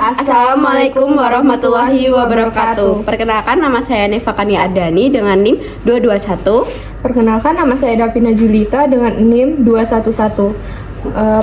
Assalamualaikum warahmatullahi wabarakatuh. Perkenalkan, nama saya Nifakania Adani dengan NIM 221. Perkenalkan, nama saya Davina Julita dengan NIM 211.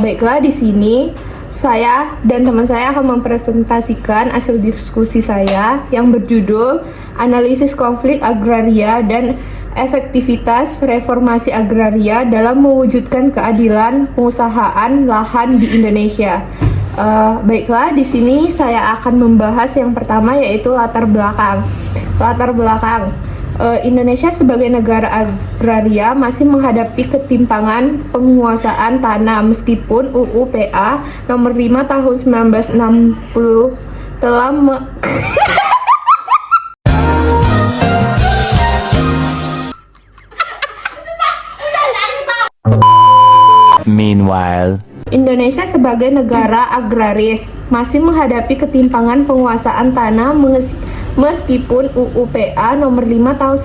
Baiklah, di sini saya dan teman saya akan mempresentasikan hasil diskusi saya yang berjudul Analisis Konflik Agraria dan Efektivitas Reformasi Agraria dalam Mewujudkan Keadilan Pengusahaan Lahan di Indonesia. Baiklah, di sini saya akan membahas yang pertama, yaitu latar belakang. Indonesia sebagai negara agraria masih menghadapi ketimpangan penguasaan tanah meskipun UU PA nomor 5 tahun 1960 telah Meanwhile, Indonesia sebagai negara agraris masih menghadapi ketimpangan penguasaan tanah meskipun UU PA nomor 5 tahun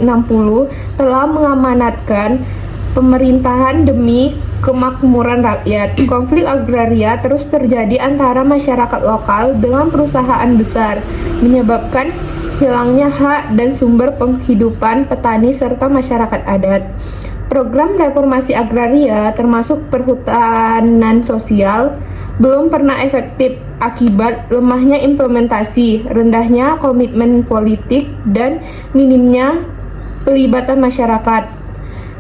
1960 telah mengamanatkan pemerintahan demi kemakmuran rakyat. Konflik agraria terus terjadi antara masyarakat lokal dengan perusahaan besar, menyebabkan hilangnya hak dan sumber penghidupan petani serta masyarakat adat. Program reformasi agraria termasuk perhutanan sosial belum pernah efektif akibat lemahnya implementasi, rendahnya komitmen politik, dan minimnya pelibatan masyarakat.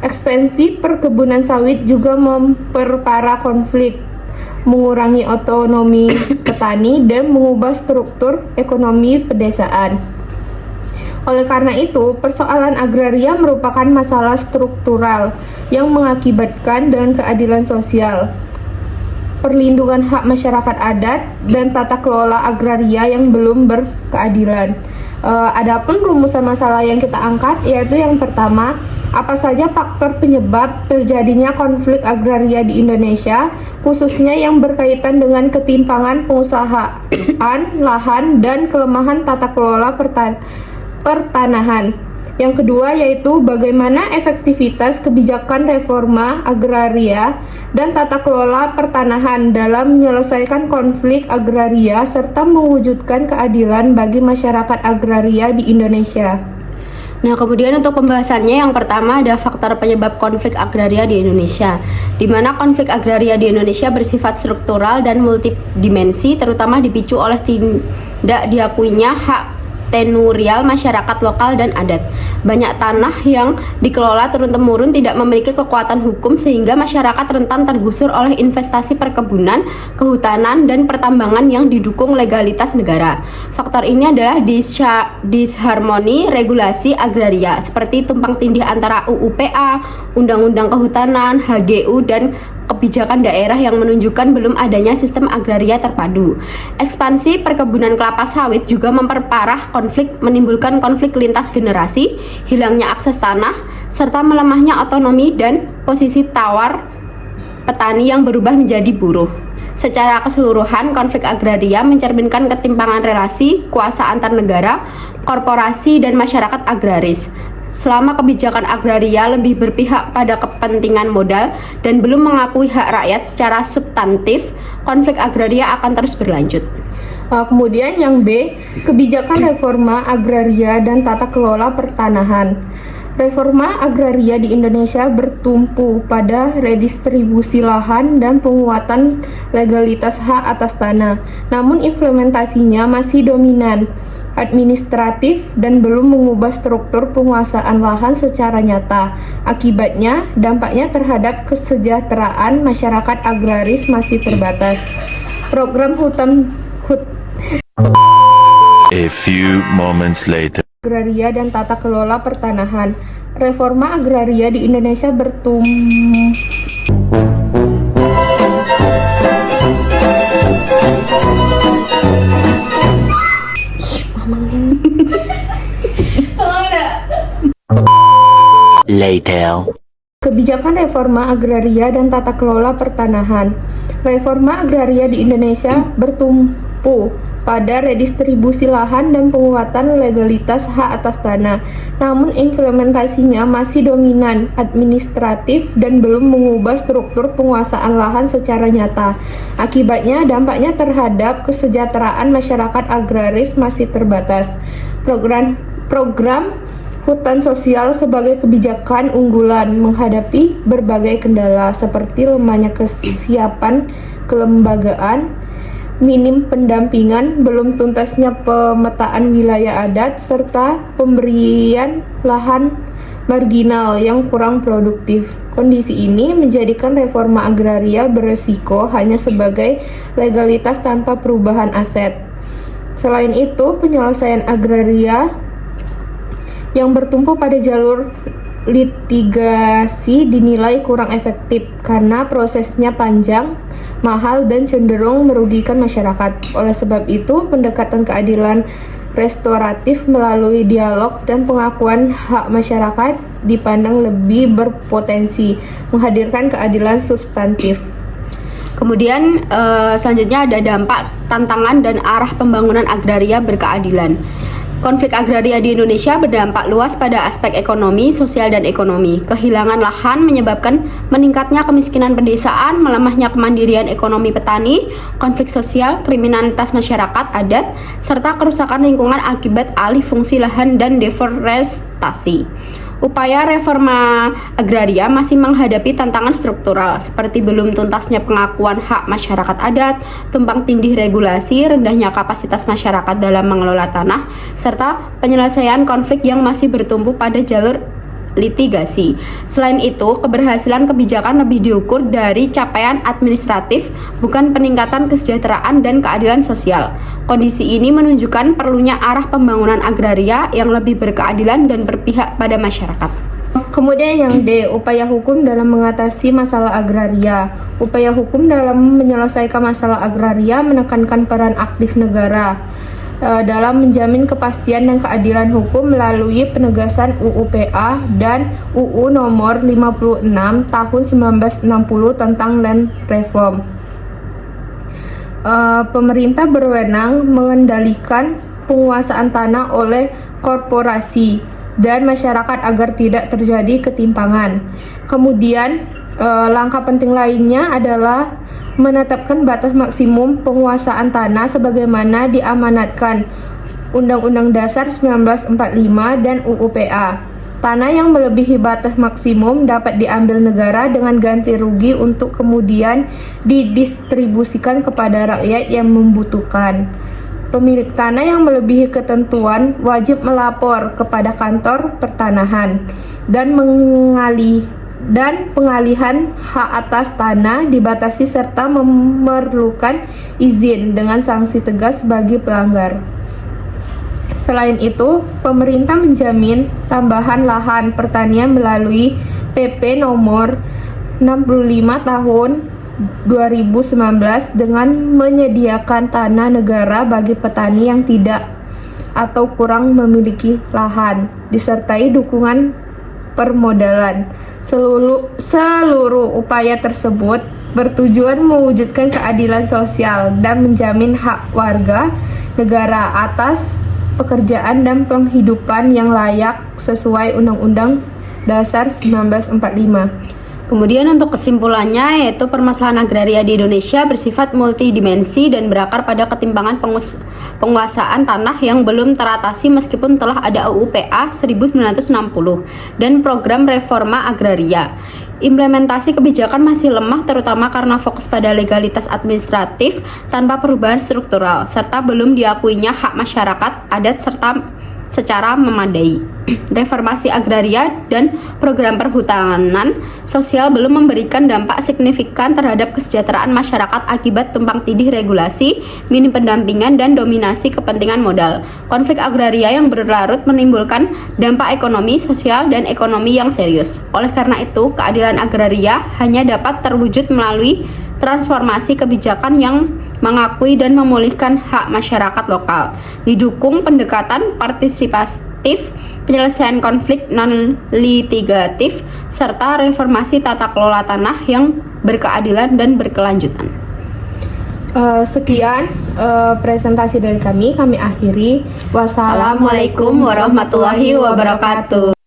Ekspansi perkebunan sawit juga memperparah konflik, mengurangi otonomi petani, dan mengubah struktur ekonomi pedesaan. Oleh karena itu, persoalan agraria merupakan masalah struktural yang mengakibatkan dengan keadilan sosial, perlindungan hak masyarakat adat, dan tata kelola agraria yang belum berkeadilan. Adapun rumusan masalah yang kita angkat, yaitu yang pertama, apa saja faktor penyebab terjadinya konflik agraria di Indonesia, khususnya yang berkaitan dengan ketimpangan pengusahaan lahan dan kelemahan tata kelola pertanahan. Yang kedua yaitu bagaimana efektivitas kebijakan reforma agraria dan tata kelola pertanahan dalam menyelesaikan konflik agraria serta mewujudkan keadilan bagi masyarakat agraria di Indonesia. Nah, kemudian untuk pembahasannya, yang pertama ada faktor penyebab konflik agraria di Indonesia, di mana konflik agraria di Indonesia bersifat struktural dan multidimensi, terutama dipicu oleh tidak diakuinya hak tenurial masyarakat lokal dan adat. Banyak tanah yang dikelola turun-temurun tidak memiliki kekuatan hukum sehingga masyarakat rentan tergusur oleh investasi perkebunan, kehutanan, dan pertambangan yang didukung legalitas negara. Faktor ini adalah disharmoni regulasi agraria seperti tumpang tindih antara UU PA, Undang-Undang Kehutanan, HGU, dan kebijakan daerah yang menunjukkan belum adanya sistem agraria terpadu. Ekspansi perkebunan kelapa sawit juga memperparah konflik, menimbulkan konflik lintas generasi, hilangnya akses tanah, serta melemahnya otonomi dan posisi tawar petani yang berubah menjadi buruh. Secara keseluruhan, konflik agraria mencerminkan ketimpangan relasi kuasa antar negara, korporasi, dan masyarakat agraris. Selama kebijakan agraria lebih berpihak pada kepentingan modal dan belum mengakui hak rakyat secara substantif, konflik agraria akan terus berlanjut. Kemudian yang B, kebijakan reforma agraria dan tata kelola pertanahan. Reforma agraria di Indonesia bertumpu pada redistribusi lahan dan penguatan legalitas hak atas tanah. Namun implementasinya masih dominan administratif dan belum mengubah struktur penguasaan lahan secara nyata. Akibatnya, dampaknya terhadap kesejahteraan masyarakat agraris masih terbatas. Program a few moments later, agraria dan tata kelola pertanahan. Reforma agraria di Indonesia later. Kebijakan reforma agraria dan tata kelola pertanahan. Reforma agraria di Indonesia bertumpu pada redistribusi lahan dan penguatan legalitas hak atas tanah. Namun implementasinya masih dominan administratif dan belum mengubah struktur penguasaan lahan secara nyata. Akibatnya, dampaknya terhadap kesejahteraan masyarakat agraris masih terbatas. Program hutan sosial sebagai kebijakan unggulan menghadapi berbagai kendala seperti lemahnya kesiapan kelembagaan, minim pendampingan, belum tuntasnya pemetaan wilayah adat, serta pemberian lahan marginal yang kurang produktif. Kondisi ini menjadikan reforma agraria beresiko hanya sebagai legalitas tanpa perubahan aset. Selain itu, penyelesaian agraria yang bertumpu pada jalur litigasi dinilai kurang efektif karena prosesnya panjang, mahal, dan cenderung merugikan masyarakat. Oleh sebab itu, pendekatan keadilan restoratif melalui dialog dan pengakuan hak masyarakat dipandang lebih berpotensi menghadirkan keadilan substantif. Kemudian selanjutnya ada dampak, tantangan, dan arah pembangunan agraria berkeadilan. Konflik agraria di Indonesia berdampak luas pada aspek ekonomi, sosial, dan ekonomi. Kehilangan lahan menyebabkan meningkatnya kemiskinan pedesaan, melemahnya kemandirian ekonomi petani, konflik sosial, kriminalitas masyarakat adat, serta kerusakan lingkungan akibat alih fungsi lahan dan deforestasi. Upaya reforma agraria masih menghadapi tantangan struktural seperti belum tuntasnya pengakuan hak masyarakat adat, tumpang tindih regulasi, rendahnya kapasitas masyarakat dalam mengelola tanah, serta penyelesaian konflik yang masih bertumpu pada jalur litigasi. Selain itu, keberhasilan kebijakan lebih diukur dari capaian administratif, bukan peningkatan kesejahteraan dan keadilan sosial. Kondisi ini menunjukkan perlunya arah pembangunan agraria yang lebih berkeadilan dan berpihak pada masyarakat. Kemudian yang D, upaya hukum dalam mengatasi masalah agraria. Upaya hukum dalam menyelesaikan masalah agraria menekankan peran aktif negara dalam menjamin kepastian dan keadilan hukum melalui penegasan UU PA dan UU nomor 56 tahun 1960 tentang Land Reform. Pemerintah berwenang mengendalikan penguasaan tanah oleh korporasi dan masyarakat agar tidak terjadi ketimpangan. Kemudian langkah penting lainnya adalah menetapkan batas maksimum penguasaan tanah sebagaimana diamanatkan Undang-Undang Dasar 1945 dan UU PA. Tanah yang melebihi batas maksimum dapat diambil negara dengan ganti rugi untuk kemudian didistribusikan kepada rakyat yang membutuhkan. Pemilik tanah yang melebihi ketentuan wajib melapor kepada kantor pertanahan dan pengalihan hak atas tanah dibatasi serta memerlukan izin dengan sanksi tegas bagi pelanggar. Selain itu, pemerintah menjamin tambahan lahan pertanian melalui PP nomor 65 tahun 2019 dengan menyediakan tanah negara bagi petani yang tidak atau kurang memiliki lahan, disertai dukungan permodalan. Seluruh upaya tersebut bertujuan mewujudkan keadilan sosial dan menjamin hak warga negara atas pekerjaan dan penghidupan yang layak sesuai Undang-Undang Dasar 1945. Kemudian untuk kesimpulannya yaitu permasalahan agraria di Indonesia bersifat multidimensi dan berakar pada ketimpangan penguasaan tanah yang belum teratasi meskipun telah ada UU PA 1960 dan program reforma agraria. Implementasi kebijakan masih lemah terutama karena fokus pada legalitas administratif tanpa perubahan struktural serta belum diakuinya hak masyarakat adat serta secara memadai. Reformasi agraria dan program perhutanan sosial belum memberikan dampak signifikan terhadap kesejahteraan masyarakat akibat tumpang tindih regulasi, minim pendampingan, dan dominasi kepentingan modal. Konflik agraria yang berlarut menimbulkan dampak ekonomi, sosial, dan ekonomi yang serius. Oleh karena itu, keadilan agraria hanya dapat terwujud melalui transformasi kebijakan yang mengakui dan memulihkan hak masyarakat lokal. Didukung pendekatan partisipatif, penyelesaian konflik non-litigatif, serta reformasi tata kelola tanah yang berkeadilan dan berkelanjutan. Sekian presentasi dari kami akhiri. Assalamualaikum warahmatullahi wabarakatuh.